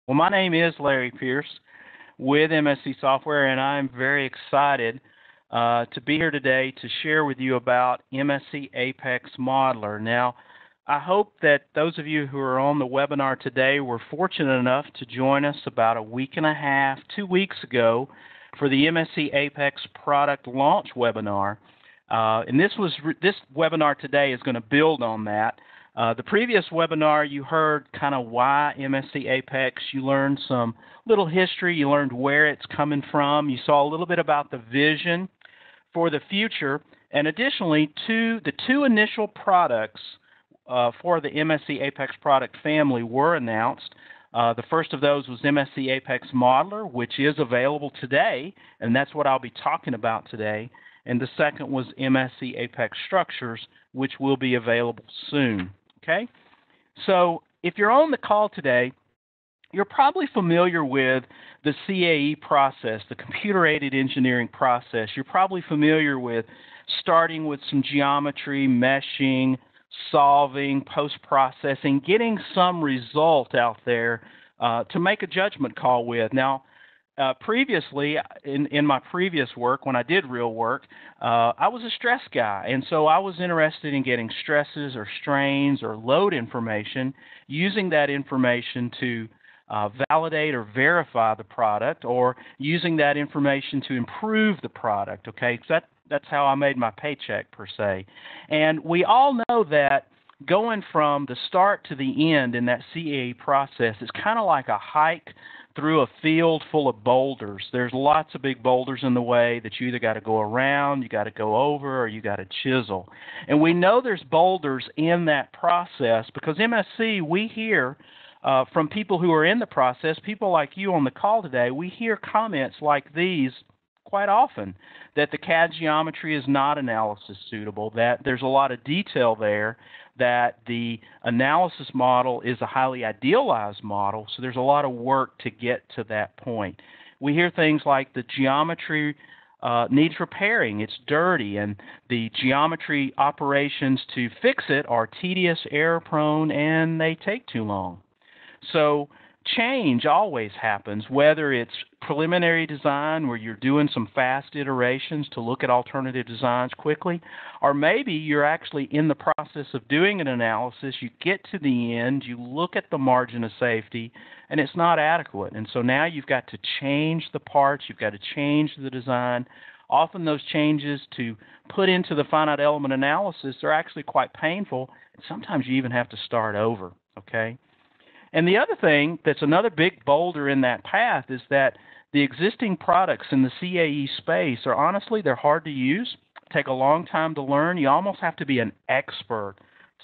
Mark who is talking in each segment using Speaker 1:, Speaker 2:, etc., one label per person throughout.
Speaker 1: Well, my name is Larry Pierce with MSC Software, and I'm very excited to be here today to share with you about MSC Apex Modeler. Now, I hope that those of you who are on the webinar today were fortunate enough to join us about a week and a half, 2 weeks ago for the MSC Apex product launch webinar. And this webinar today is going to build on that. The previous webinar, you heard kind of why MSC Apex. You learned some little history. You learned where it's coming from. You saw a little bit about the vision for the future. And additionally, the two initial products for the MSC Apex product family were announced. The first of those was MSC Apex Modeler, which is available today, and that's what I'll be talking about today. And the second was MSC Apex Structures, which will be available soon. Okay? So if you're on the call today, you're probably familiar with the CAE process, the computer-aided engineering process. You're probably familiar with starting with some geometry, meshing, solving, post-processing, getting some result out there to make a judgment call with. Now, previously, in my previous work, when I did real work, I was a stress guy, and so I was interested in getting stresses or strains or load information, using that information to validate or verify the product, or using that information to improve the product, okay? 'Cause that's how I made my paycheck, per se. And we all know that going from the start to the end in that CAE process is kind of like a hike through a field full of boulders. There's lots of big boulders in the way that you either got to go around, you got to go over, or you got to chisel. And we know there's boulders in that process because MSC, we hear from people who are in the process, people like you on the call today, we hear comments like these quite often, that the CAD geometry is not analysis suitable, that there's a lot of detail there, that the analysis model is a highly idealized model, so there's a lot of work to get to that point. We hear things like the geometry needs repairing, it's dirty, and the geometry operations to fix it are tedious, error-prone, and they take too long. So change always happens, whether it's preliminary design where you're doing some fast iterations to look at alternative designs quickly, or maybe you're actually in the process of doing an analysis, you get to the end, you look at the margin of safety, and it's not adequate. And so now you've got to change the parts, you've got to change the design. Often those changes to put into the finite element analysis are actually quite painful, and sometimes you even have to start over, okay? And the other thing that's another big boulder in that path is that the existing products in the CAE space are honestly, they're hard to use, take a long time to learn. You almost have to be an expert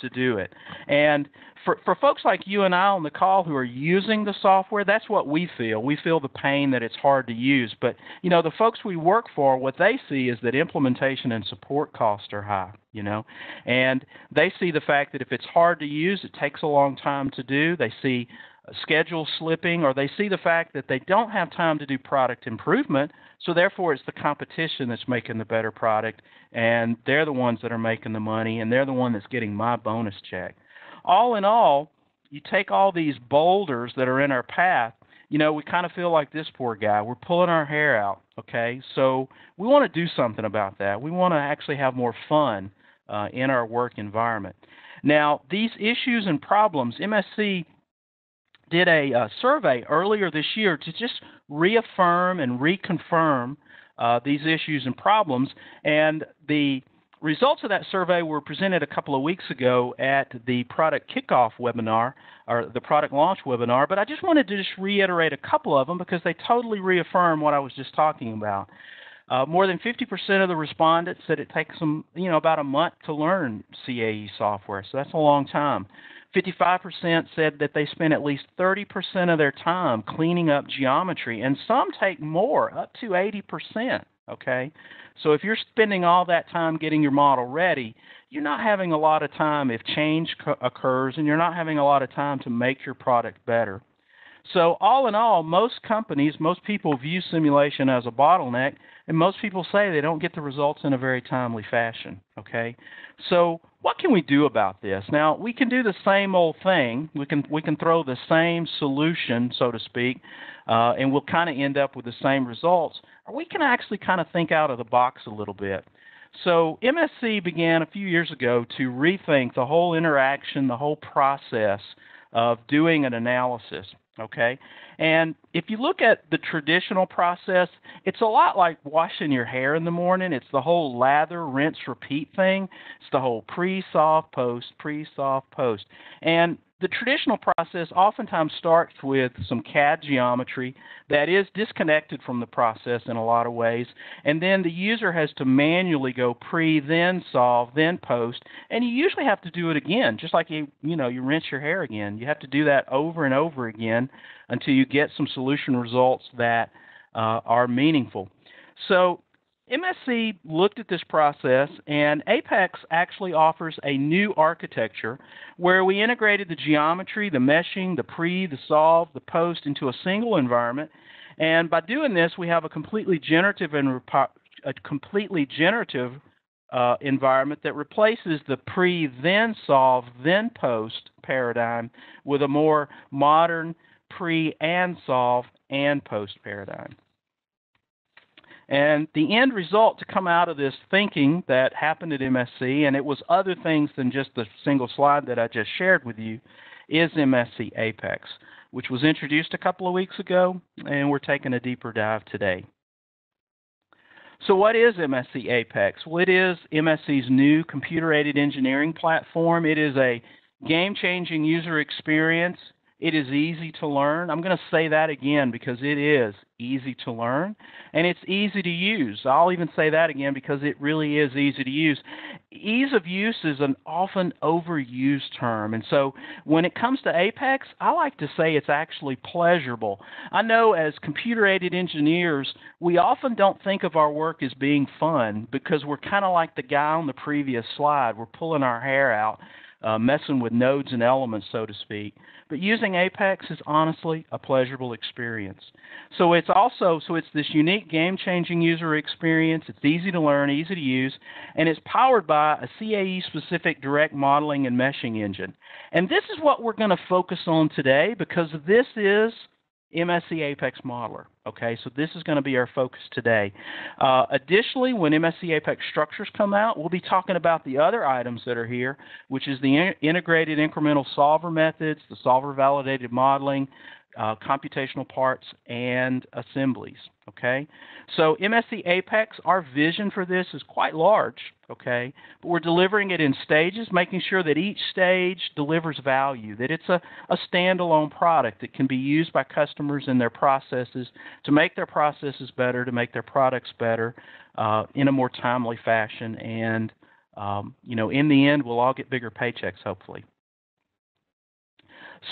Speaker 1: to do it. And for folks like you and I on the call who are using the software, that's what we feel. We feel the pain that it's hard to use. But, you know, the folks we work for, what they see is that implementation and support costs are high, you know. And they see the fact that if it's hard to use, it takes a long time to do. They see schedule slipping, or they see the fact that they don't have time to do product improvement, so therefore it's the competition that's making the better product, and they're the ones that are making the money, and they're the one that's getting my bonus check. All in all, you take all these boulders that are in our path, you know, we kind of feel like this poor guy. We're pulling our hair out, okay? So we want to do something about that. We want to actually have more fun in our work environment. Now, these issues and problems, MSC did a survey earlier this year to just reaffirm and reconfirm these issues and problems, and the results of that survey were presented a couple of weeks ago at the product kickoff webinar, or the product launch webinar, but I just wanted to just reiterate a couple of them because they totally reaffirm what I was just talking about. More than 50% of the respondents said it takes them, you know, about a month to learn CAE software, so that's a long time. 55% said that they spend at least 30% of their time cleaning up geometry, and some take more, up to 80%, okay? So if you're spending all that time getting your model ready, you're not having a lot of time if change occurs, and you're not having a lot of time to make your product better. So all in all, most companies, most people view simulation as a bottleneck, and most people say they don't get the results in a very timely fashion, okay? So what can we do about this? Now, we can do the same old thing. We can throw the same solution, so to speak, and we'll kind of end up with the same results, or we can actually kind of think out of the box a little bit. So MSC began a few years ago to rethink the whole interaction, the whole process of doing an analysis, okay? And if you look at the traditional process, it's a lot like washing your hair in the morning. It's the whole lather, rinse, repeat thing. It's the whole pre-solve, post, pre-solve, post. And the traditional process oftentimes starts with some CAD geometry that is disconnected from the process in a lot of ways, and then the user has to manually go pre, then solve, then post, and you usually have to do it again, just like you rinse your hair again. You have to do that over and over again until you get some solution results that are meaningful. So MSC looked at this process, and Apex actually offers a new architecture where we integrated the geometry, the meshing, the pre, the solve, the post into a single environment. And by doing this, we have a completely generative environment that replaces the pre, then solve, then post paradigm with a more modern pre and solve and post paradigm. And the end result to come out of this thinking that happened at MSC, and it was other things than just the single slide that I just shared with you, is MSC Apex, which was introduced a couple of weeks ago, and we're taking a deeper dive today. So what is MSC Apex? Well, it is MSC's new computer-aided engineering platform. It is a game-changing user experience. It is easy to learn. I'm going to say that again because it is easy to learn, and it's easy to use. I'll even say that again because it really is easy to use. Ease of use is an often overused term, and so when it comes to Apex, I like to say it's actually pleasurable. I know as computer-aided engineers, we often don't think of our work as being fun because we're kind of like the guy on the previous slide. We're pulling our hair out, messing with nodes and elements, so to speak. But using Apex is honestly a pleasurable experience. So it's this unique game-changing user experience. It's easy to learn, easy to use, and it's powered by a CAE-specific direct modeling and meshing engine. And this is what we're going to focus on today because this is MSC Apex Modeler. Okay, so this is going to be our focus today. Additionally, when MSC Apex structures come out, we'll be talking about the other items that are here, which is the integrated incremental solver methods, the solver validated modeling, computational parts, and assemblies. Okay, so MSC Apex, our vision for this is quite large. Okay, but we're delivering it in stages, making sure that each stage delivers value, that it's a standalone product that can be used by customers in their processes to make their processes better, to make their products better in a more timely fashion. And, in the end, we'll all get bigger paychecks, hopefully.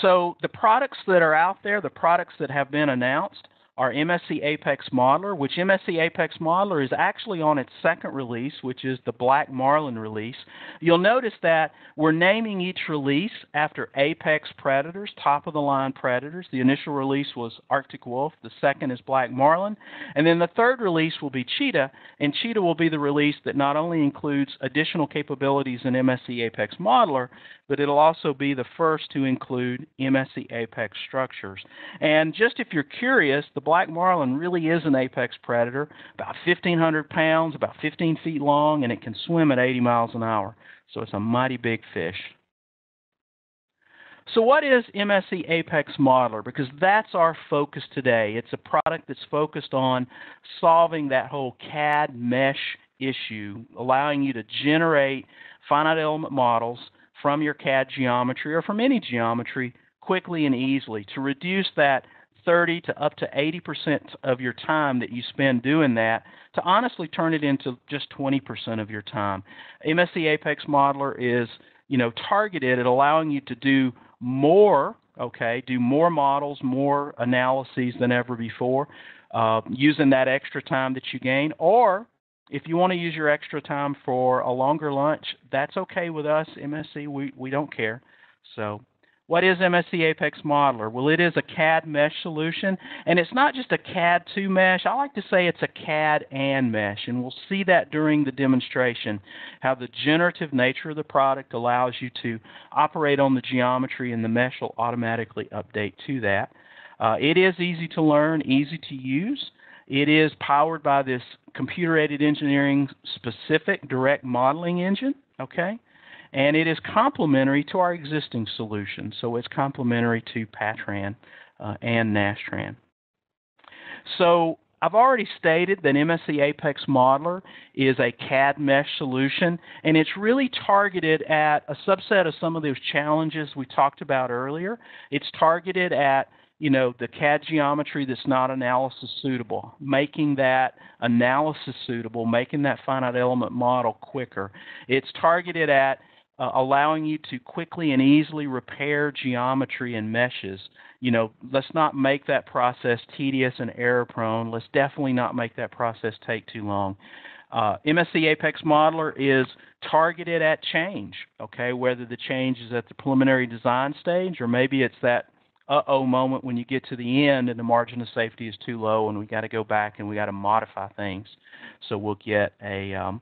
Speaker 1: So the products that are out there, the products that have been announced, are MSC Apex Modeler, which MSC Apex Modeler is actually on its second release, which is the Black Marlin release. You'll notice that we're naming each release after apex predators, top-of-the-line predators. The initial release was Arctic Wolf. The second is Black Marlin. And then the third release will be Cheetah, and Cheetah will be the release that not only includes additional capabilities in MSC Apex Modeler, but it'll also be the first to include MSC Apex structures. And just if you're curious, the Black Marlin really is an apex predator, about 1,500 pounds, about 15 feet long, and it can swim at 80 miles an hour. So it's a mighty big fish. So what is MSC Apex Modeler? Because that's our focus today. It's a product that's focused on solving that whole CAD mesh issue, allowing you to generate finite element models from your CAD geometry or from any geometry quickly and easily to reduce that 30 to up to 80% of your time that you spend doing that to honestly turn it into just 20% of your time. MSC Apex Modeler is, targeted at allowing you to do more, do more models, more analyses than ever before, using that extra time that you gain. Or if you want to use your extra time for a longer lunch, that's okay with us, MSC. We don't care. So What is MSC Apex Modeler? Well, it is a CAD mesh solution, and it's not just a CAD to mesh. I like to say it's a CAD and mesh, and we'll see that during the demonstration, how the generative nature of the product allows you to operate on the geometry, and the mesh will automatically update to that. It is easy to learn, easy to use. It is powered by this computer-aided engineering specific direct modeling engine, okay? And it is complementary to our existing solution, so it's complementary to Patran and Nastran. So I've already stated that MSC Apex Modeler is a CAD mesh solution, and it's really targeted at a subset of some of those challenges we talked about earlier. It's targeted at the CAD geometry that's not analysis suitable, making that analysis suitable, making that finite element model quicker. It's targeted at allowing you to quickly and easily repair geometry and meshes. Let's not make that process tedious and error prone. Let's definitely not make that process take too long. MSC Apex Modeler is targeted at change, okay, whether the change is at the preliminary design stage or maybe it's that uh-oh moment when you get to the end and the margin of safety is too low and we got to go back and we got to modify things so we'll get a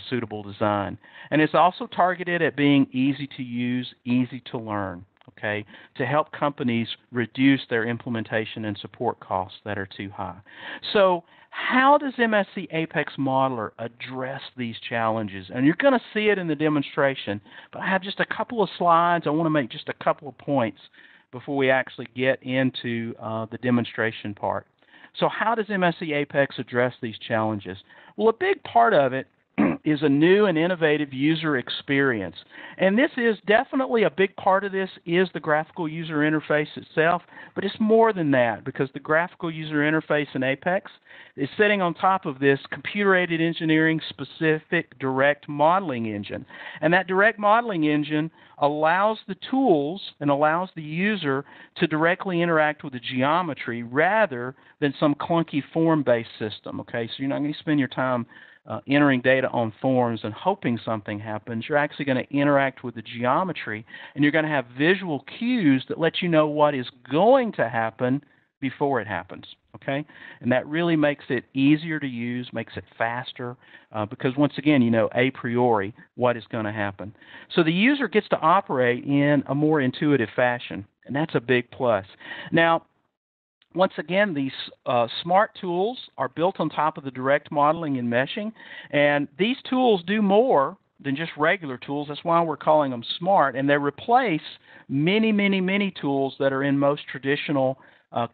Speaker 1: suitable design. And it's also targeted at being easy to use, easy to learn, okay, to help companies reduce their implementation and support costs that are too high. So how does MSC Apex Modeler address these challenges? And you're going to see it in the demonstration, but I have just a couple of slides. I want to make just a couple of points before we actually get into the demonstration part. So how does MSC Apex address these challenges? Well, a big part of it is a new and innovative user experience. And this is definitely a big part of this is the graphical user interface itself, but it's more than that because the graphical user interface in Apex is sitting on top of this computer-aided engineering specific direct modeling engine. And that direct modeling engine allows the tools and allows the user to directly interact with the geometry rather than some clunky form-based system. Okay, so you're not going to spend your time entering data on forms and hoping something happens. You're actually going to interact with the geometry, and you're going to have visual cues that let you know what is going to happen before it happens, okay? And that really makes it easier to use, makes it faster, because once again, you know a priori what is going to happen. So the user gets to operate in a more intuitive fashion, and that's a big plus. Now, once again, these smart tools are built on top of the direct modeling and meshing, and these tools do more than just regular tools. That's why we're calling them smart, and they replace many, many, many tools that are in most traditional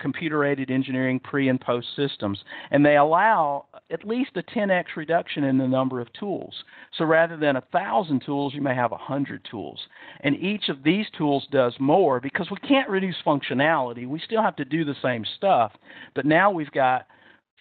Speaker 1: computer-aided engineering pre- and post systems, and they allow at least a 10x reduction in the number of tools. So rather than 1,000 tools, you may have 100 tools. And each of these tools does more because we can't reduce functionality. We still have to do the same stuff, but now we've got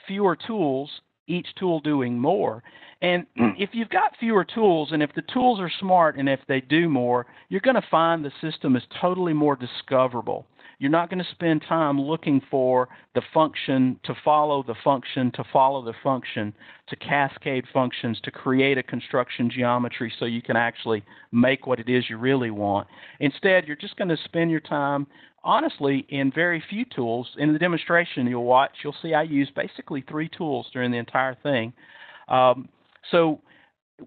Speaker 1: fewer tools, each tool doing more. And if you've got fewer tools, and if the tools are smart and if they do more, you're going to find the system is totally more discoverable. You're not going to spend time looking for the function to follow the function to follow the function to cascade functions to create a construction geometry so you can actually make what it is you really want. Instead, you're just going to spend your time, honestly, in very few tools. In the demonstration you'll watch, you'll see I use basically 3 tools during the entire thing. So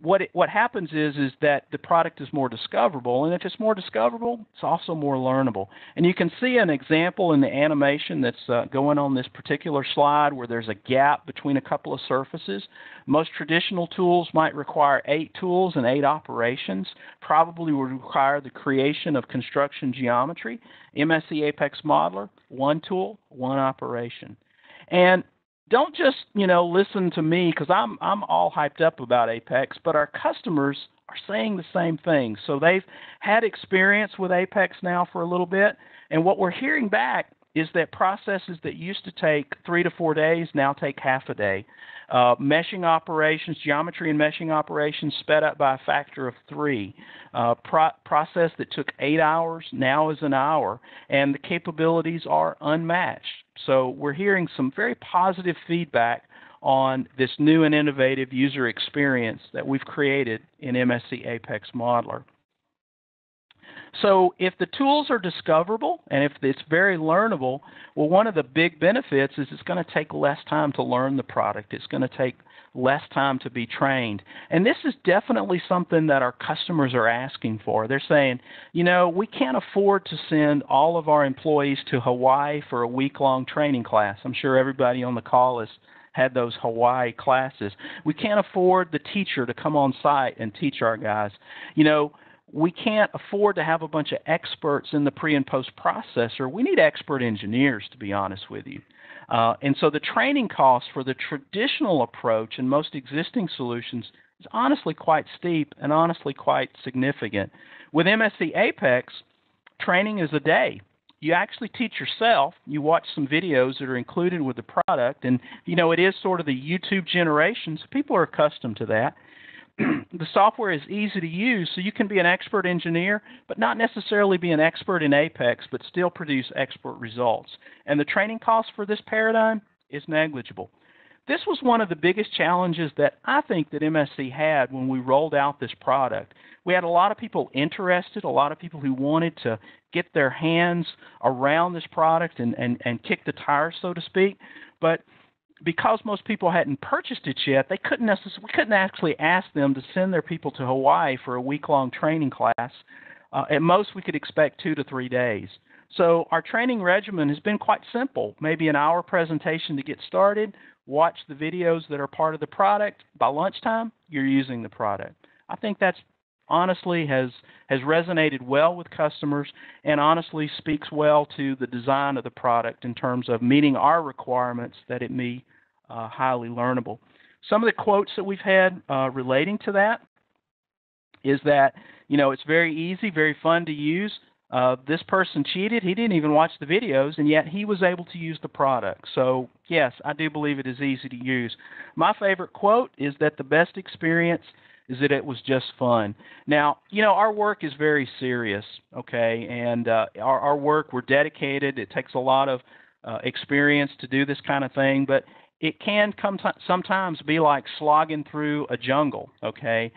Speaker 1: what happens is that the product is more discoverable, and if it's more discoverable, it's also more learnable. And you can see an example in the animation that's going on this particular slide where there's a gap between a couple of surfaces. Most traditional tools might require 8 tools and 8 operations, probably would require the creation of construction geometry. MSC Apex Modeler, 1 tool, 1 operation. And don't just, listen to me because I'm all hyped up about Apex, but our customers are saying the same thing. So they've had experience with Apex now for a little bit, and what we're hearing back is that processes that used to take 3 to 4 days now take half a day. Meshing operations, geometry and meshing operations sped up by a factor of 3. Process that took 8 hours now is an hour, and the capabilities are unmatched. So we're hearing some very positive feedback on this new and innovative user experience that we've created in MSC Apex Modeler. So if the tools are discoverable and if it's very learnable, well, one of the big benefits is it's going to take less time to learn the product. It's going to take less time to be trained. And this is definitely something that our customers are asking for. They're saying, you know, we can't afford to send all of our employees to Hawaii for a week-long training class. I'm sure everybody on the call has had those Hawaii classes. We can't afford the teacher to come on site and teach our guys. You know, we can't afford to have a bunch of experts in the pre and post processor. We need expert engineers, to be honest with you. And so the training costs for the traditional approach and most existing solutions is honestly quite steep and honestly quite significant. With MSC Apex, training is a day. You actually teach yourself. You watch some videos that are included with the product, and you know it is sort of the YouTube generation, so people are accustomed to that. The software is easy to use, so you can be an expert engineer, but not necessarily be an expert in Apex, but still produce expert results. And the training cost for this paradigm is negligible. This was one of the biggest challenges that I think that MSC had when we rolled out this product. We had a lot of people interested, a lot of people who wanted to get their hands around this product and kick the tires, so to speak, but because most people hadn't purchased it yet, we couldn't actually ask them to send their people to Hawaii for a week-long training class. At most, we could expect 2 to 3 days. So our training regimen has been quite simple. Maybe an hour presentation to get started, watch the videos that are part of the product. By lunchtime, you're using the product. I think that's honestly has resonated well with customers and honestly speaks well to the design of the product in terms of meeting our requirements that it be highly learnable. Some of the quotes that we've had relating to that is that, you know, it's very easy, very fun to use. This person cheated. He didn't even watch the videos, and yet he was able to use the product. So, yes, I do believe it is easy to use. My favorite quote is that the best experience is that it was just fun. Now, you know, our work is very serious, okay, and our work, we're dedicated. It takes a lot of experience to do this kind of thing, but it can sometimes be like slogging through a jungle, okay,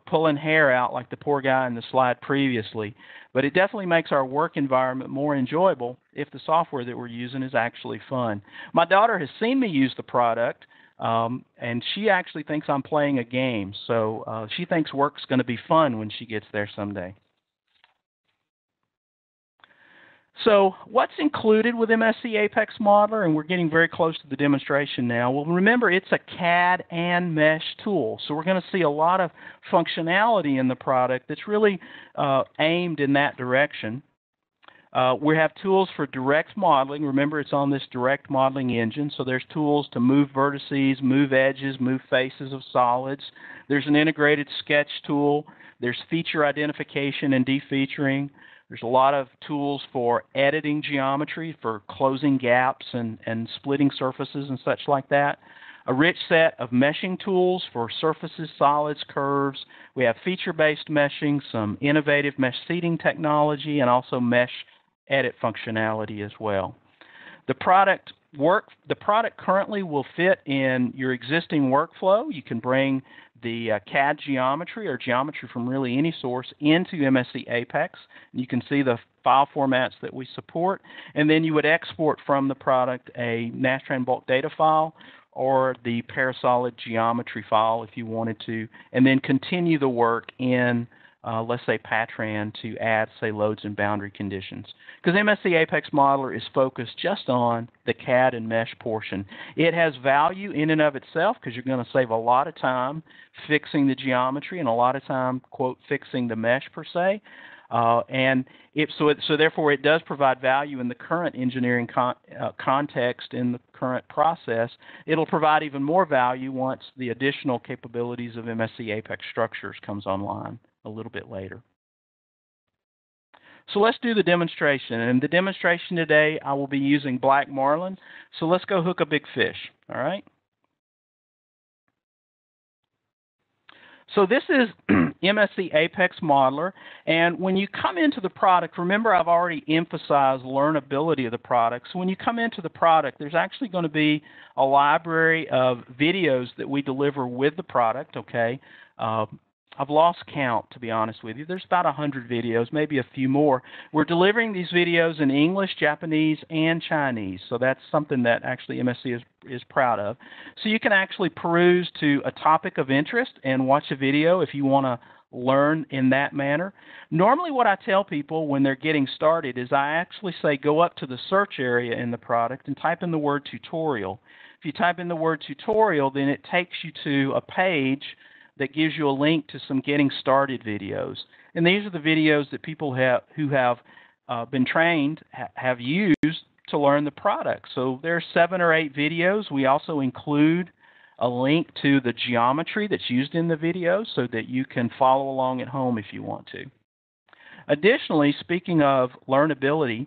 Speaker 1: pulling hair out like the poor guy in the slide previously. But it definitely makes our work environment more enjoyable if the software that we're using is actually fun. My daughter has seen me use the product, and she actually thinks I'm playing a game. So she thinks work's going to be fun when she gets there someday. So what's included with MSC Apex Modeler, and we're getting very close to the demonstration now. Well, remember, it's a CAD and mesh tool, so we're going to see a lot of functionality in the product that's really aimed in that direction. We have tools for direct modeling. Remember, it's on this direct modeling engine, so there's tools to move vertices, move edges, move faces of solids. There's an integrated sketch tool. There's feature identification and defeaturing. There's a lot of tools for editing geometry, for closing gaps and splitting surfaces and such like that. A rich set of meshing tools for surfaces, solids, curves. We have feature-based meshing, some innovative mesh seating technology, and also mesh edit functionality as well. The product currently will fit in your existing workflow. You can bring the CAD geometry or geometry from really any source into MSC Apex. You can see the file formats that we support, and then you would export from the product a Nastran bulk data file or the Parasolid geometry file if you wanted to, and then continue the work in let's say Patran to add, say, loads and boundary conditions. Because MSC Apex Modeler is focused just on the CAD and mesh portion. It has value in and of itself because you're going to save a lot of time fixing the geometry and a lot of time, quote, fixing the mesh per se. So therefore it does provide value in the current engineering context in the current process. It'll provide even more value once the additional capabilities of MSC Apex Structures comes online a little bit later. So let's do the demonstration. And the demonstration today, I will be using black marlin. So let's go hook a big fish, all right? So this is MSC Apex Modeler, and when you come into the product, remember I've already emphasized learnability of the product. So when you come into the product, there's actually going to be a library of videos that we deliver with the product, okay? I've lost count, to be honest with you. There's about 100 videos, maybe a few more. We're delivering these videos in English, Japanese, and Chinese, so that's something that actually MSC is proud of. So you can actually peruse to a topic of interest and watch a video if you want to learn in that manner. Normally what I tell people when they're getting started is I actually say go up to the search area in the product and type in the word tutorial. If you type in the word tutorial, then it takes you to a page that gives you a link to some getting started videos. And these are the videos that people who have been trained have used to learn the product. So there are 7 or 8 videos. We also include a link to the geometry that's used in the video so that you can follow along at home if you want to. Additionally, speaking of learnability,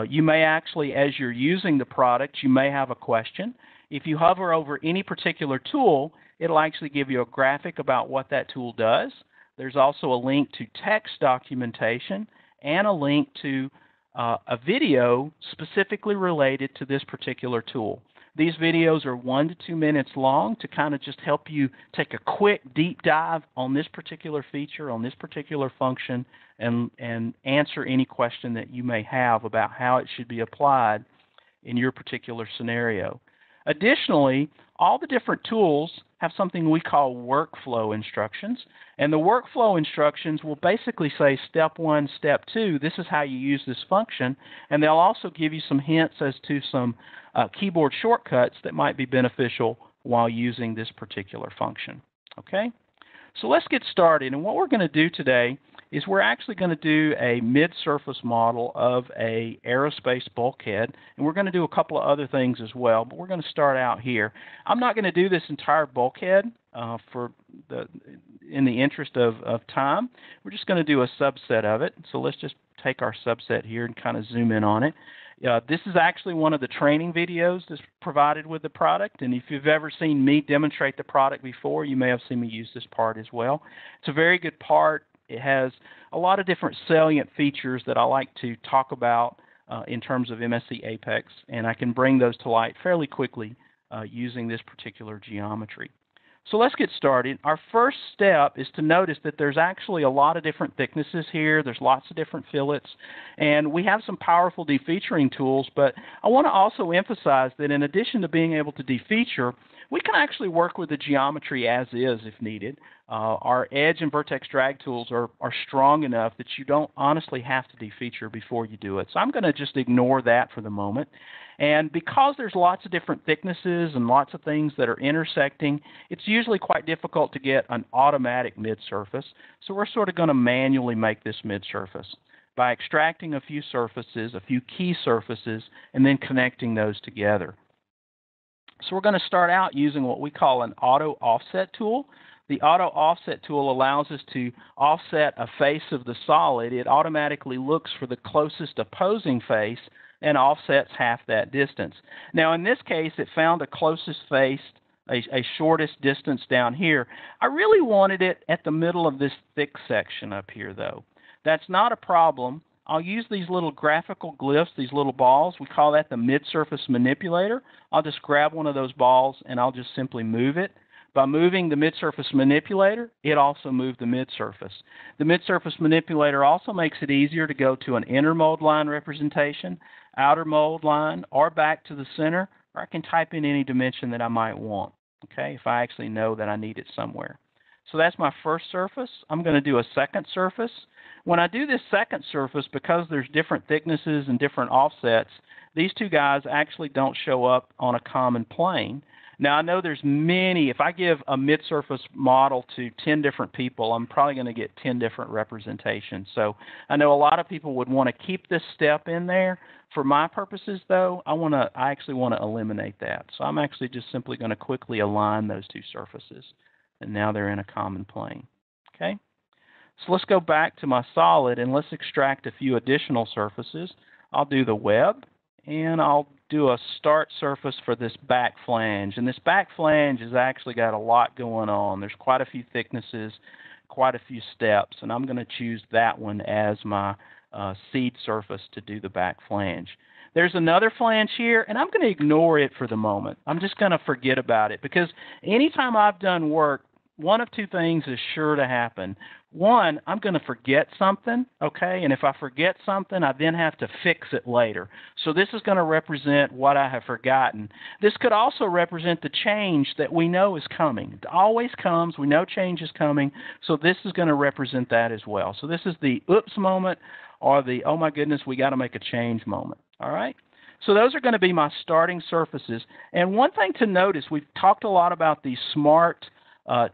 Speaker 1: you may actually, as you're using the product, you may have a question. If you hover over any particular tool, it'll actually give you a graphic about what that tool does. There's also a link to text documentation and a link to a video specifically related to this particular tool. These videos are 1 to 2 minutes long to kind of just help you take a quick deep dive on this particular feature, on this particular function, and answer any question that you may have about how it should be applied in your particular scenario. Additionally, all the different tools have something we call workflow instructions, and the workflow instructions will basically say step 1, step 2, this is how you use this function, and they'll also give you some hints as to some keyboard shortcuts that might be beneficial while using this particular function. Okay? So let's get started, and what we're going to do today is we're actually going to do a mid-surface model of a aerospace bulkhead, and we're going to do a couple of other things as well, but we're going to start out here. I'm not going to do this entire bulkhead in the interest of time. We're just going to do a subset of it, so let's just take our subset here and kind of zoom in on it. This is actually one of the training videos that's provided with the product, and if you've ever seen me demonstrate the product before, you may have seen me use this part as well. It's a very good part. It has a lot of different salient features that I like to talk about in terms of MSC Apex, and I can bring those to light fairly quickly using this particular geometry. So let's get started. Our first step is to notice that there's actually a lot of different thicknesses here. There's lots of different fillets, and we have some powerful defeaturing tools, but I want to also emphasize that in addition to being able to defeature, we can actually work with the geometry as is if needed. Our edge and vertex drag tools are strong enough that you don't honestly have to defeature before you do it. So I'm going to just ignore that for the moment. And because there's lots of different thicknesses and lots of things that are intersecting, it's usually quite difficult to get an automatic mid-surface. So we're sort of going to manually make this mid-surface by extracting a few surfaces, a few key surfaces, and then connecting those together. So we're going to start out using what we call an auto offset tool. The auto offset tool allows us to offset a face of the solid. It automatically looks for the closest opposing face and offsets half that distance. Now in this case, it found the closest face, a shortest distance down here. I really wanted it at the middle of this thick section up here though. That's not a problem. I'll use these little graphical glyphs, these little balls. We call that the mid-surface manipulator. I'll just grab one of those balls and I'll just simply move it. By moving the mid-surface manipulator, it also moved the mid-surface. The mid-surface manipulator also makes it easier to go to an inner mold line representation, outer mold line, or back to the center, or I can type in any dimension that I might want, okay, if I actually know that I need it somewhere. So that's my first surface. I'm going to do a second surface. When I do this second surface, because there's different thicknesses and different offsets, these two guys actually don't show up on a common plane. Now, I know there's many. If I give a mid-surface model to 10 different people, I'm probably going to get 10 different representations. So I know a lot of people would want to keep this step in there. For my purposes, though, I actually want to eliminate that. So I'm actually just simply going to quickly align those two surfaces. And now they're in a common plane. Okay? So let's go back to my solid and let's extract a few additional surfaces. I'll do the web, and I'll do a start surface for this back flange. And this back flange has actually got a lot going on. There's quite a few thicknesses, quite a few steps, and I'm going to choose that one as my seed surface to do the back flange. There's another flange here, and I'm going to ignore it for the moment. I'm just going to forget about it because anytime I've done work one of two things is sure to happen. One, I'm going to forget something, okay? And if I forget something, I then have to fix it later. So this is going to represent what I have forgotten. This could also represent the change that we know is coming. It always comes. We know change is coming. So this is going to represent that as well. So this is the oops moment or the oh my goodness, we got to make a change moment, all right? So those are going to be my starting surfaces. And one thing to notice, we've talked a lot about these smart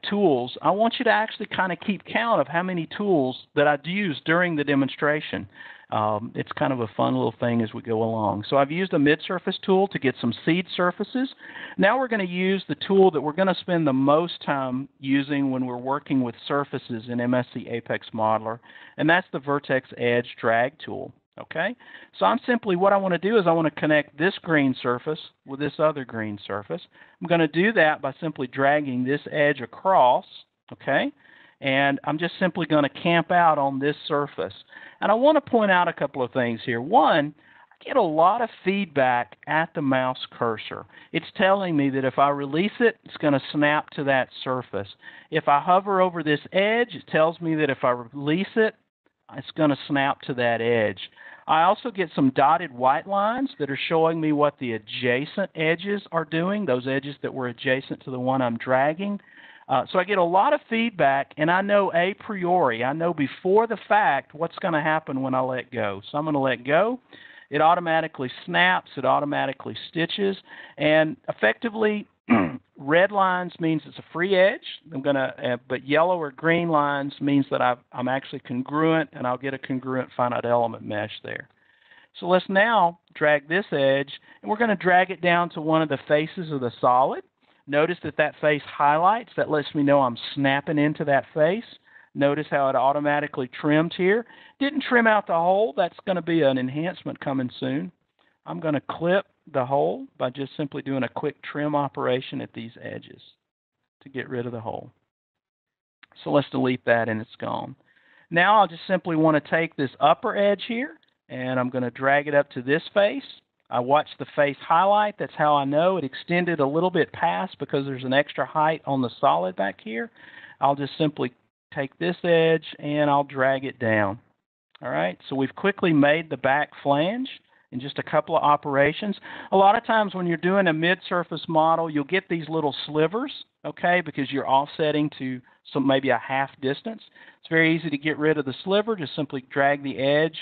Speaker 1: tools. I want you to actually kind of keep count of how many tools that I've used during the demonstration. It's kind of a fun little thing as we go along. So I've used a mid-surface tool to get some seed surfaces. Now we're going to use the tool that we're going to spend the most time using when we're working with surfaces in MSC Apex Modeler, and that's the Vertex Edge Drag tool. Okay, so what I want to do is I want to connect this green surface with this other green surface. I'm going to do that by simply dragging this edge across, okay, and I'm just simply going to camp out on this surface. And I want to point out a couple of things here. One, I get a lot of feedback at the mouse cursor. It's telling me that if I release it, it's going to snap to that surface. If I hover over this edge, it tells me that if I release it, it's going to snap to that edge. I also get some dotted white lines that are showing me what the adjacent edges are doing, those edges that were adjacent to the one I'm dragging. So I get a lot of feedback, and I know a priori, I know before the fact what's going to happen when I let go. So I'm going to let go. It automatically snaps. It automatically stitches. And effectively, red lines means it's a free edge. But yellow or green lines means that I'm actually congruent, and I'll get a congruent finite element mesh there. So let's now drag this edge, and we're going to drag it down to one of the faces of the solid. Notice that face highlights. That lets me know I'm snapping into that face. Notice how it automatically trimmed here. Didn't trim out the hole. That's going to be an enhancement coming soon. I'm going to clip the hole by just simply doing a quick trim operation at these edges to get rid of the hole. So let's delete that, and it's gone. Now I'll just simply want to take this upper edge here, and I'm going to drag it up to this face. I watch the face highlight. That's how I know it extended a little bit past because there's an extra height on the solid back here. I'll just simply take this edge and I'll drag it down. All right, so we've quickly made the back flange in just a couple of operations. A lot of times when you're doing a mid-surface model, you'll get these little slivers, okay, because you're offsetting to maybe a half distance. It's very easy to get rid of the sliver. Just simply drag the edge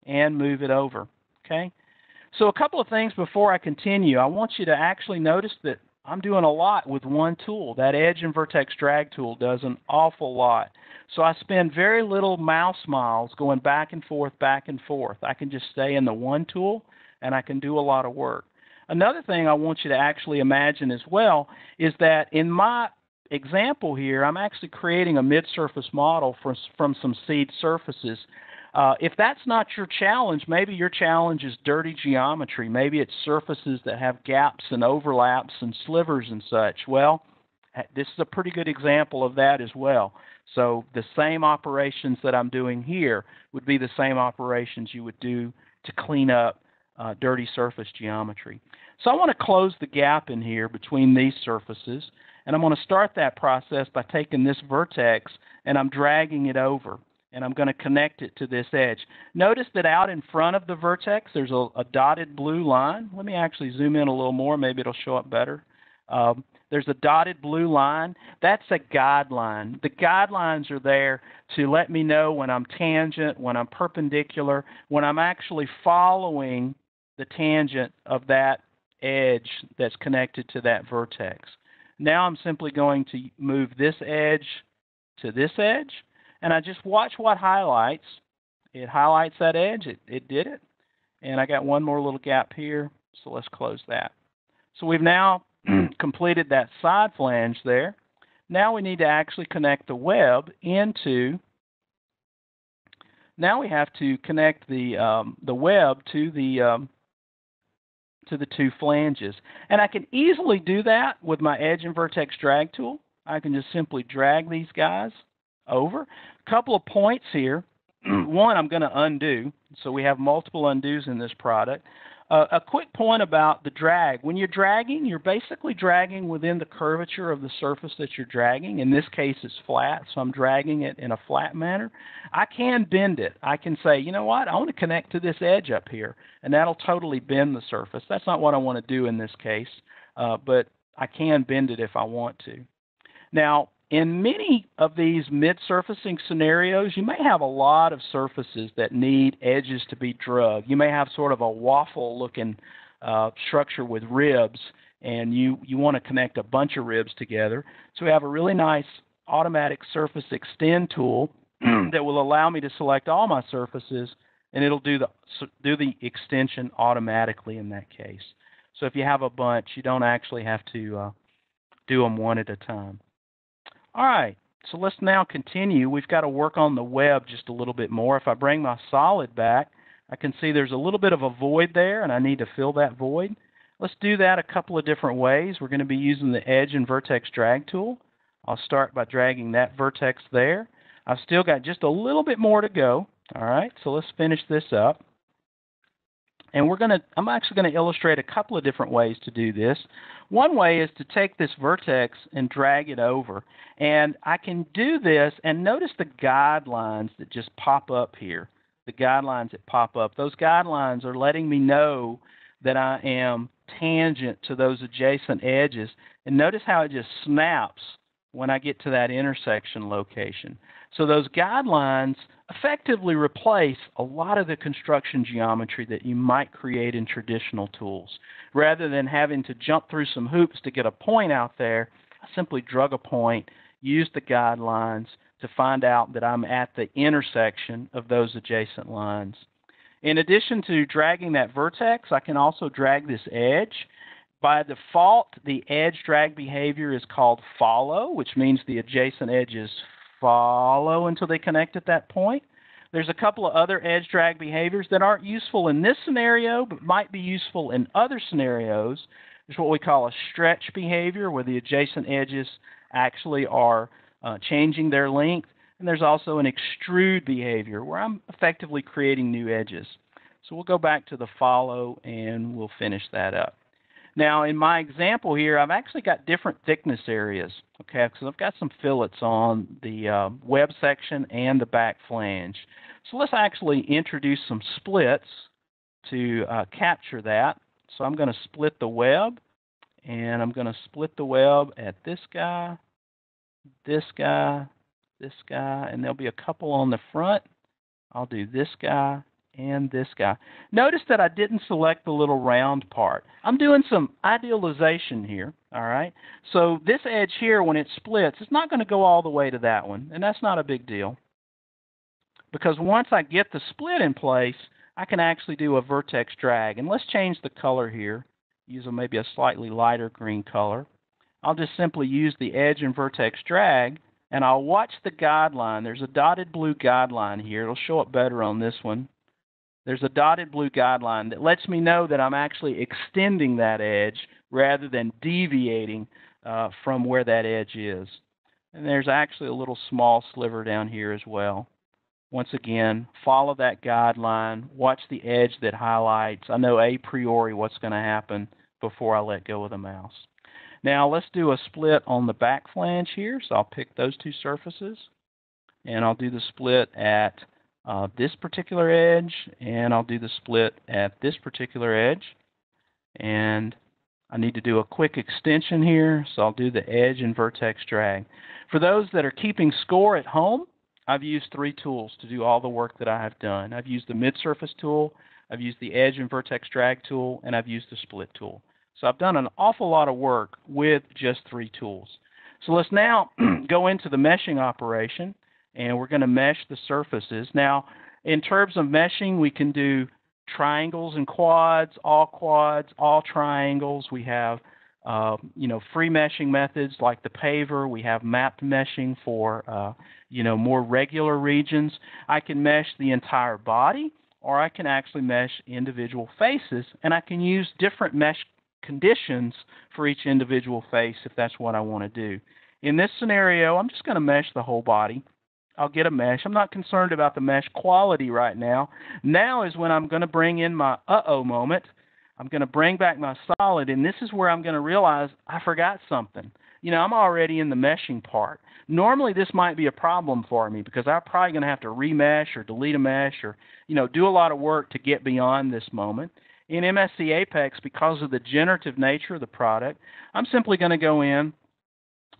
Speaker 1: and move it over, okay? So a couple of things before I continue. I want you to actually notice that I'm doing a lot with one tool. That Edge and Vertex Drag tool does an awful lot. So I spend very little mouse miles going back and forth, back and forth. I can just stay in the one tool, and I can do a lot of work. Another thing I want you to actually imagine as well is that in my example here, I'm actually creating a mid-surface model from some seed surfaces. If that's not your challenge, maybe your challenge is dirty geometry. Maybe it's surfaces that have gaps and overlaps and slivers and such. Well, this is a pretty good example of that as well. So the same operations that I'm doing here would be the same operations you would do to clean up dirty surface geometry. So I want to close the gap in here between these surfaces, and I'm going to start that process by taking this vertex and I'm dragging it over. And I'm going to connect it to this edge. Notice that out in front of the vertex, there's a dotted blue line. Let me actually zoom in a little more. Maybe it'll show up better. There's a dotted blue line. That's a guideline. The guidelines are there to let me know when I'm tangent, when I'm perpendicular, when I'm actually following the tangent of that edge that's connected to that vertex. Now I'm simply going to move this edge to this edge. And I just watch what highlights. It highlights that edge. It did it. And I got one more little gap here, so let's close that. So we've now completed that side flange there. Now we need to actually connect the web into, now we have to connect the web to the two flanges. And I can easily do that with my Edge and Vertex Drag tool. I can just simply drag these guys over. A couple of points here. One, I'm going to undo. So we have multiple undos in this product. A quick point about the drag. When you're dragging, you're basically dragging within the curvature of the surface that you're dragging. In this case, it's flat, so I'm dragging it in a flat manner. I can bend it. I can say, you know what, I want to connect to this edge up here, and that'll totally bend the surface. That's not what I want to do in this case, but I can bend it if I want to. Now, in many of these mid-surfacing scenarios, you may have a lot of surfaces that need edges to be drugged. You may have sort of a waffle-looking structure with ribs, and you want to connect a bunch of ribs together. So we have a really nice automatic surface extend tool that will allow me to select all my surfaces, and it'll do the extension automatically in that case. So if you have a bunch, you don't actually have to do them one at a time. All right, so let's now continue. We've got to work on the web just a little bit more. If I bring my solid back, I can see there's a little bit of a void there, and I need to fill that void. Let's do that a couple of different ways. We're going to be using the Edge and Vertex Drag tool. I'll start by dragging that vertex there. I've still got just a little bit more to go. All right, so let's finish this up. And I'm actually going to illustrate a couple of different ways to do this. One way is to take this vertex and drag it over. And I can do this, and notice the guidelines that just pop up here. The guidelines that pop up. Those guidelines are letting me know that I am tangent to those adjacent edges. And notice how it just snaps when I get to that intersection location. So those guidelines effectively replace a lot of the construction geometry that you might create in traditional tools. Rather than having to jump through some hoops to get a point out there, I simply drug a point, use the guidelines to find out that I'm at the intersection of those adjacent lines. In addition to dragging that vertex, I can also drag this edge. By default, the edge drag behavior is called follow, which means the adjacent edges follow until they connect at that point. There's a couple of other edge drag behaviors that aren't useful in this scenario, but might be useful in other scenarios. There's what we call a stretch behavior, where the adjacent edges actually are changing their length. And there's also an extrude behavior, where I'm effectively creating new edges. So we'll go back to the follow, and we'll finish that up. Now, in my example here, I've actually got different thickness areas, okay, because I've got some fillets on the web section and the back flange. So let's actually introduce some splits to capture that. So I'm going to split the web, and I'm going to split the web at this guy, this guy, this guy, and there'll be a couple on the front. I'll do this guy and this guy. Notice that I didn't select the little round part. I'm doing some idealization here, all right? So this edge here, when it splits, it's not going to go all the way to that one, and that's not a big deal. Because once I get the split in place, I can actually do a vertex drag. And let's change the color here, use maybe a slightly lighter green color. I'll just simply use the edge and vertex drag, and I'll watch the guideline. There's a dotted blue guideline here. It'll show up better on this one. There's a dotted blue guideline that lets me know that I'm actually extending that edge rather than deviating from where that edge is. And there's actually a little small sliver down here as well. Once again, follow that guideline, watch the edge that highlights. I know a priori what's going to happen before I let go of the mouse. Now let's do a split on the back flange here. So I'll pick those two surfaces, and I'll do the split at this particular edge, and I'll do the split at this particular edge. And I need to do a quick extension here, so I'll do the edge and vertex drag. For those that are keeping score at home, I've used 3 tools to do all the work that I have done. I've used the mid-surface tool, I've used the edge and vertex drag tool, and I've used the split tool. So I've done an awful lot of work with just 3 tools. So let's now go into the meshing operation, and we're going to mesh the surfaces. Now, in terms of meshing, we can do triangles and quads, all triangles. We have free meshing methods like the paver. We have mapped meshing for more regular regions. I can mesh the entire body, or I can actually mesh individual faces, and I can use different mesh conditions for each individual face if that's what I want to do. In this scenario, I'm just going to mesh the whole body. I'll get a mesh. I'm not concerned about the mesh quality right now. Now is when I'm going to bring in my uh-oh moment. I'm going to bring back my solid, and this is where I'm going to realize I forgot something. I'm already in the meshing part. Normally, this might be a problem for me because I'm probably going to have to remesh or delete a mesh or, do a lot of work to get beyond this moment. In MSC Apex, because of the generative nature of the product, I'm simply going to go in.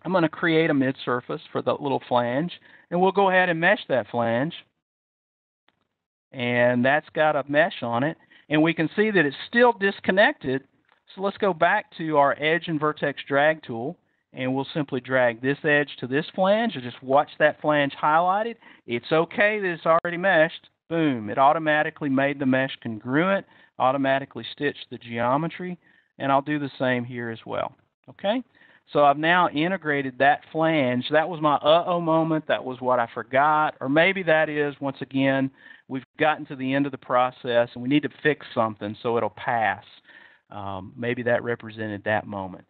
Speaker 1: I'm going to create a mid-surface for the little flange, and we'll go ahead and mesh that flange. And that's got a mesh on it, and we can see that it's still disconnected. So let's go back to our edge and vertex drag tool, and we'll simply drag this edge to this flange and just watch that flange highlighted. It's okay that it's already meshed. Boom, it automatically made the mesh congruent, automatically stitched the geometry, and I'll do the same here as well. Okay, so I've now integrated that flange. That was my uh-oh moment. That was what I forgot, or maybe that is, once again, we've gotten to the end of the process and we need to fix something so it'll pass. Maybe that represented that moment.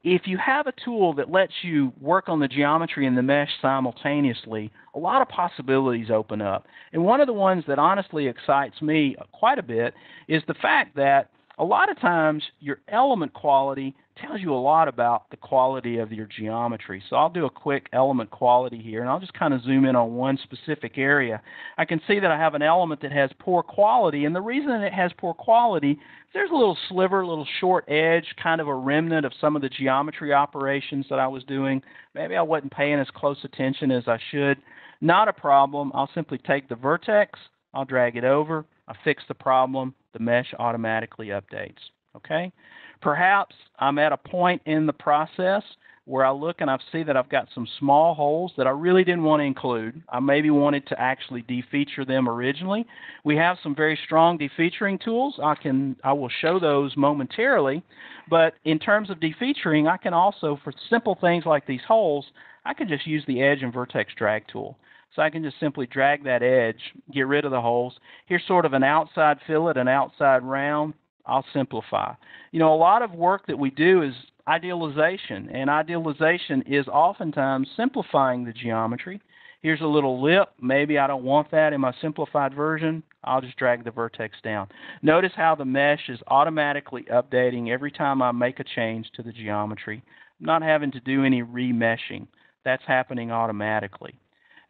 Speaker 1: If you have a tool that lets you work on the geometry and the mesh simultaneously, a lot of possibilities open up. And one of the ones that honestly excites me quite a bit is the fact that a lot of times your element quality tells you a lot about the quality of your geometry. So I'll do a quick element quality here, and I'll just kind of zoom in on one specific area. I can see that I have an element that has poor quality, and the reason it has poor quality is there's a little sliver, a little short edge, kind of a remnant of some of the geometry operations that I was doing. Maybe I wasn't paying as close attention as I should. Not a problem. I'll simply take the vertex, I'll drag it over, I fix the problem, the mesh automatically updates. Okay? Perhaps I'm at a point in the process where I look and I see that I've got some small holes that I really didn't want to include. I maybe wanted to actually defeature them originally. We have some very strong defeaturing tools. I will show those momentarily. But in terms of defeaturing, I can also, for simple things like these holes, I can just use the edge and vertex drag tool. So I can just simply drag that edge, get rid of the holes. Here's sort of an outside fillet, an outside round. I'll simplify. A lot of work that we do is idealization, and idealization is oftentimes simplifying the geometry. Here's a little lip. Maybe I don't want that in my simplified version. I'll just drag the vertex down. Notice how the mesh is automatically updating every time I make a change to the geometry. I'm not having to do any remeshing. That's happening automatically.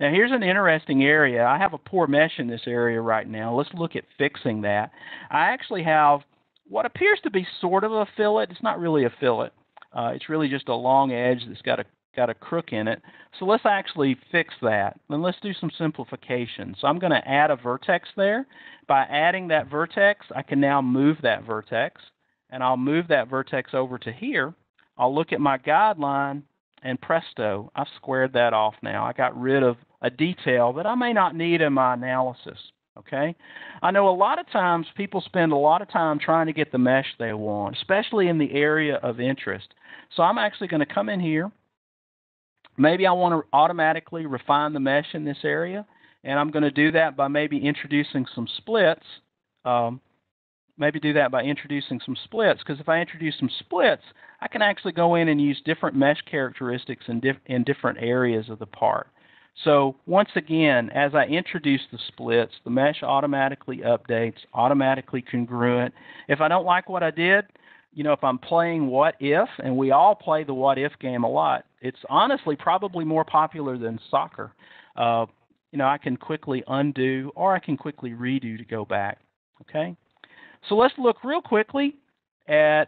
Speaker 1: Now here's an interesting area. I have a poor mesh in this area right now. Let's look at fixing that. I actually have what appears to be sort of a fillet. It's not really a fillet. It's really just a long edge that's got a crook in it. So let's actually fix that. And let's do some simplification. So I'm going to add a vertex there. By adding that vertex, I can now move that vertex. And I'll move that vertex over to here. I'll look at my guideline, and presto, I've squared that off now. I got rid of a detail that I may not need in my analysis. Okay? I know a lot of times people spend a lot of time trying to get the mesh they want, especially in the area of interest. So I'm actually going to come in here. Maybe I want to automatically refine the mesh in this area, and I'm going to do that by maybe introducing some splits. Because if I introduce some splits, I can actually go in and use different mesh characteristics in different areas of the part. So once again, as I introduce the splits, the mesh automatically updates, automatically congruent. If I don't like what I did, if I'm playing what if, and we all play the what if game a lot, it's honestly probably more popular than soccer. I can quickly undo or I can quickly redo to go back. Okay? So let's look real quickly at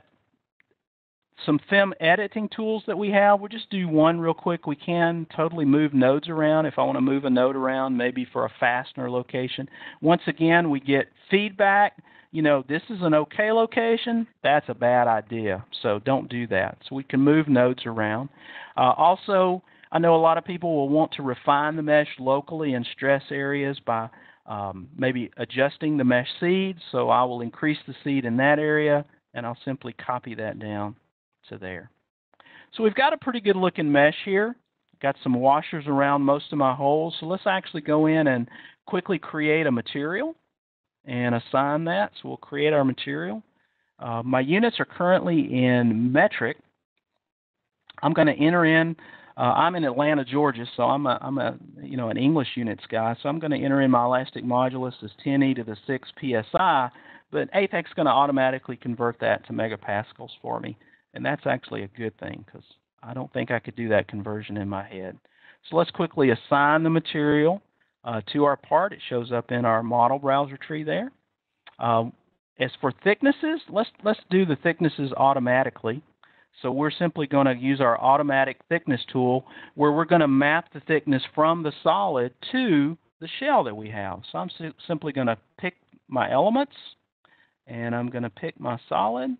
Speaker 1: some FEM editing tools that we have. We'll just do one real quick. We can totally move nodes around if I want to move a node around, maybe for a fastener location. Once again, we get feedback. This is an okay location. That's a bad idea, so don't do that. So we can move nodes around. Also, I know a lot of people will want to refine the mesh locally in stress areas by maybe adjusting the mesh seed. So I will increase the seed in that area, and I'll simply copy that down to there. So we've got a pretty good looking mesh here. Got some washers around most of my holes. So let's actually go in and quickly create a material and assign that. So we'll create our material. My units are currently in metric. I'm going to enter in. I'm in Atlanta, Georgia, so I'm an English units guy. So I'm going to enter in my elastic modulus as 10e to the 6 psi. but Apex is going to automatically convert that to megapascals for me, and that's actually a good thing because I don't think I could do that conversion in my head. So let's quickly assign the material to our part. It shows up in our model browser tree there. As for thicknesses, let's do the thicknesses automatically. So we're simply going to use our automatic thickness tool where we're going to map the thickness from the solid to the shell that we have. So I'm simply going to pick my elements, and I'm going to pick my solid,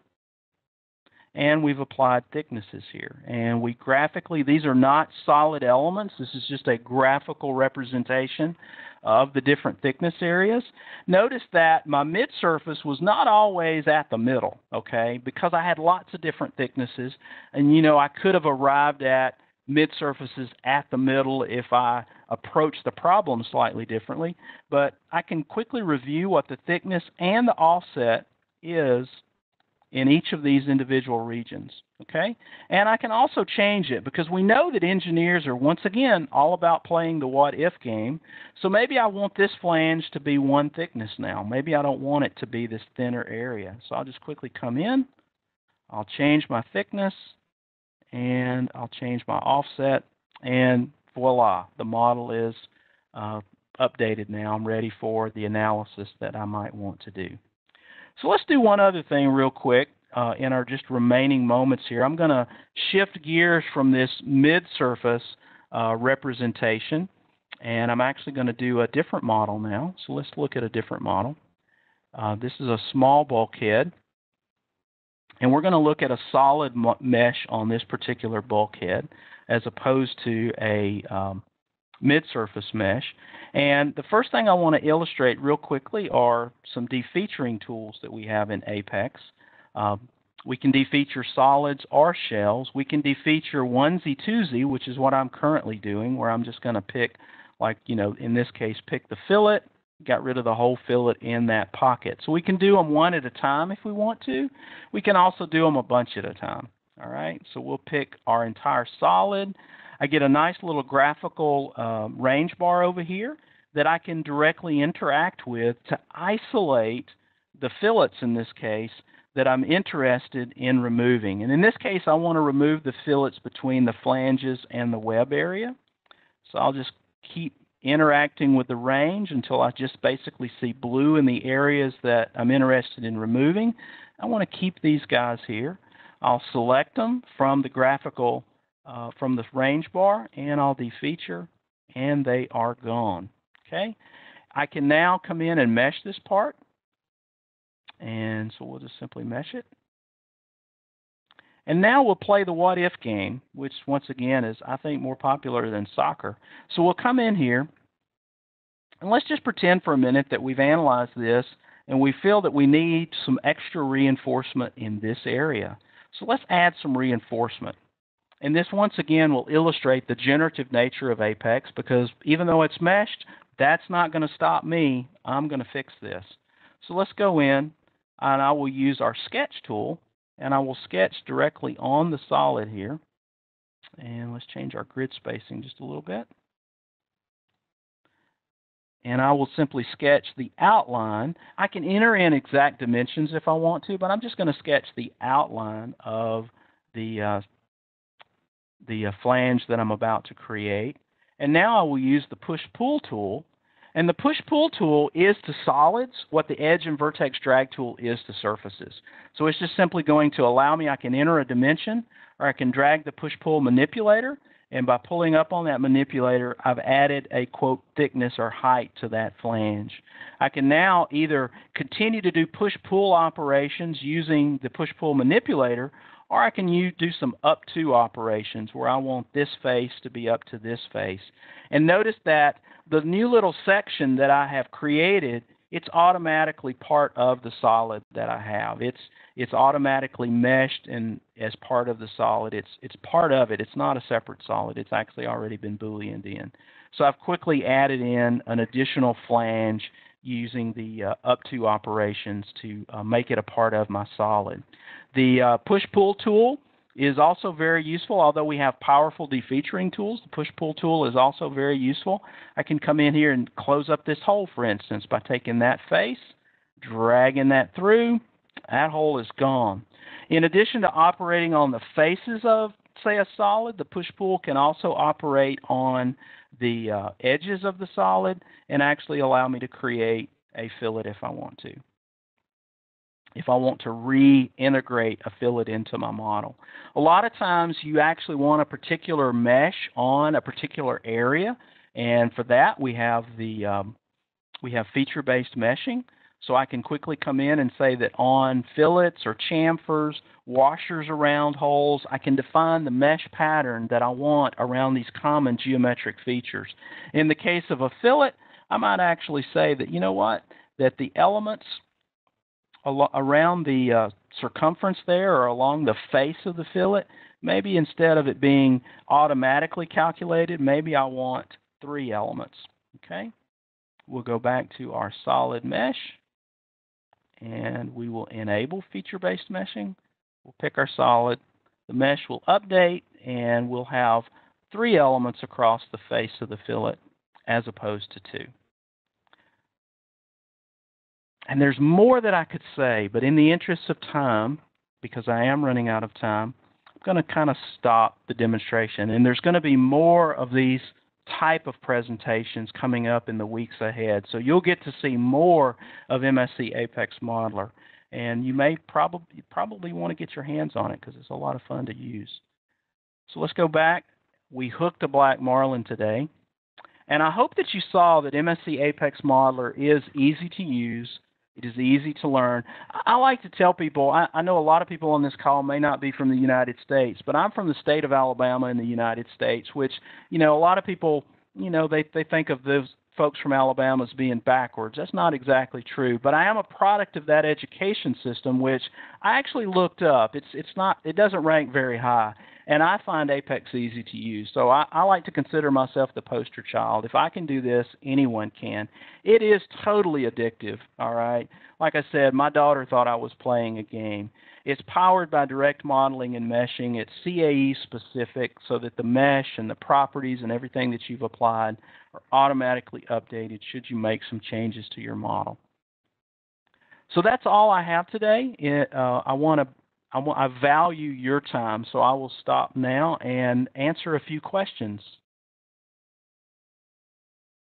Speaker 1: and we've applied thicknesses here. And we graphically, these are not solid elements. This is just a graphical representation of the different thickness areas. Notice that my mid-surface was not always at the middle, okay, because I had lots of different thicknesses, and you know, I could have arrived at mid-surfaces at the middle if I approached the problem slightly differently, but I can quickly review what the thickness and the offset is in each of these individual regions, okay? And I can also change it because we know that engineers are, once again, all about playing the what-if game. So maybe I want this flange to be one thickness now. Maybe I don't want it to be this thinner area. So I'll just quickly come in. I'll change my thickness, and I'll change my offset, and voila, the model is updated now. I'm ready for the analysis that I might want to do. So let's do one other thing real quick in our just remaining moments here. I'm going to shift gears from this mid-surface representation, and I'm actually going to do a different model now. So let's look at a different model. This is a small bulkhead, and we're going to look at a solid mesh on this particular bulkhead as opposed to a mid-surface mesh. And the first thing I want to illustrate real quickly are some defeaturing tools that we have in Apex. We can defeature solids or shells. We can defeature onesie twosie, which is what I'm currently doing, where I'm just going to pick, like, you know, in this case, pick the fillet, got rid of the whole fillet in that pocket. So we can do them one at a time if we want to. We can also do them a bunch at a time. All right, so we'll pick our entire solid. I get a nice little graphical range bar over here that I can directly interact with to isolate the fillets in this case that I'm interested in removing. And in this case, I want to remove the fillets between the flanges and the web area. So I'll just keep interacting with the range until I just basically see blue in the areas that I'm interested in removing. I want to keep these guys here. I'll select them from the graphical from the range bar, and I'll defeature, and they are gone. Okay, I can now come in and mesh this part, and so we'll just simply mesh it. And now we'll play the what-if game, which once again is, I think, more popular than soccer. So we'll come in here, and let's just pretend for a minute that we've analyzed this, and we feel that we need some extra reinforcement in this area. So let's add some reinforcement. And this, once again, will illustrate the generative nature of Apex, because even though it's meshed, that's not going to stop me. I'm going to fix this. So let's go in, and I will use our sketch tool, and I will sketch directly on the solid here. And let's change our grid spacing just a little bit. And I will simply sketch the outline. I can enter in exact dimensions if I want to, but I'm just going to sketch the outline of the flange that I'm about to create. And now I will use the push-pull tool. And the push-pull tool is to solids what the edge and vertex drag tool is to surfaces. So it's just simply going to allow me, I can enter a dimension, or I can drag the push-pull manipulator, and by pulling up on that manipulator, I've added a, quote, thickness or height to that flange. I can now either continue to do push-pull operations using the push-pull manipulator, or I can do some up-to operations where I want this face to be up to this face. And notice that the new little section that I have created, it's automatically part of the solid that I have. It's automatically meshed and as part of the solid. It's part of it. It's not a separate solid. It's actually already been Booleaned in. So I've quickly added in an additional flange using the up-to operations to make it a part of my solid. The push-pull tool is also very useful. Although we have powerful defeaturing tools, the push-pull tool is also very useful. I can come in here and close up this hole, for instance, by taking that face, dragging that through, that hole is gone. In addition to operating on the faces of, say, a solid, the push-pull can also operate on the edges of the solid and actually allow me to create a fillet if I want to. If I want to reintegrate a fillet into my model. A lot of times you actually want a particular mesh on a particular area, and for that we have feature-based meshing. So I can quickly come in and say that on fillets or chamfers, washers around holes, I can define the mesh pattern that I want around these common geometric features. In the case of a fillet, I might actually say that, you know what, that the elements around the circumference there or along the face of the fillet, maybe instead of it being automatically calculated, maybe I want 3 elements. Okay, we'll go back to our solid mesh, and we will enable feature-based meshing. We'll pick our solid. The mesh will update, and we'll have 3 elements across the face of the fillet as opposed to 2. And there's more that I could say, but in the interest of time, because I am running out of time, I'm going to kind of stop the demonstration. And there's going to be more of these type of presentations coming up in the weeks ahead. So you'll get to see more of MSC Apex Modeler. And you may probably want to get your hands on it because it's a lot of fun to use. So let's go back. We hooked a black marlin today. And I hope that you saw that MSC Apex Modeler is easy to use. It is easy to learn. I like to tell people, I know a lot of people on this call may not be from the United States, but I'm from the state of Alabama in the United States, which, you know, a lot of people, you know, they think of those folks from Alabama as being backwards. That's not exactly true, but I am a product of that education system, which I actually looked up. It doesn't rank very high, and I find Apex easy to use. So I like to consider myself the poster child. If I can do this, anyone can. It is totally addictive, all right? Like I said, my daughter thought I was playing a game. It's powered by direct modeling and meshing. It's CAE specific so that the mesh and the properties and everything that you've applied are automatically updated should you make some changes to your model. So that's all I have today. I value your time, so I will stop now and answer a few questions.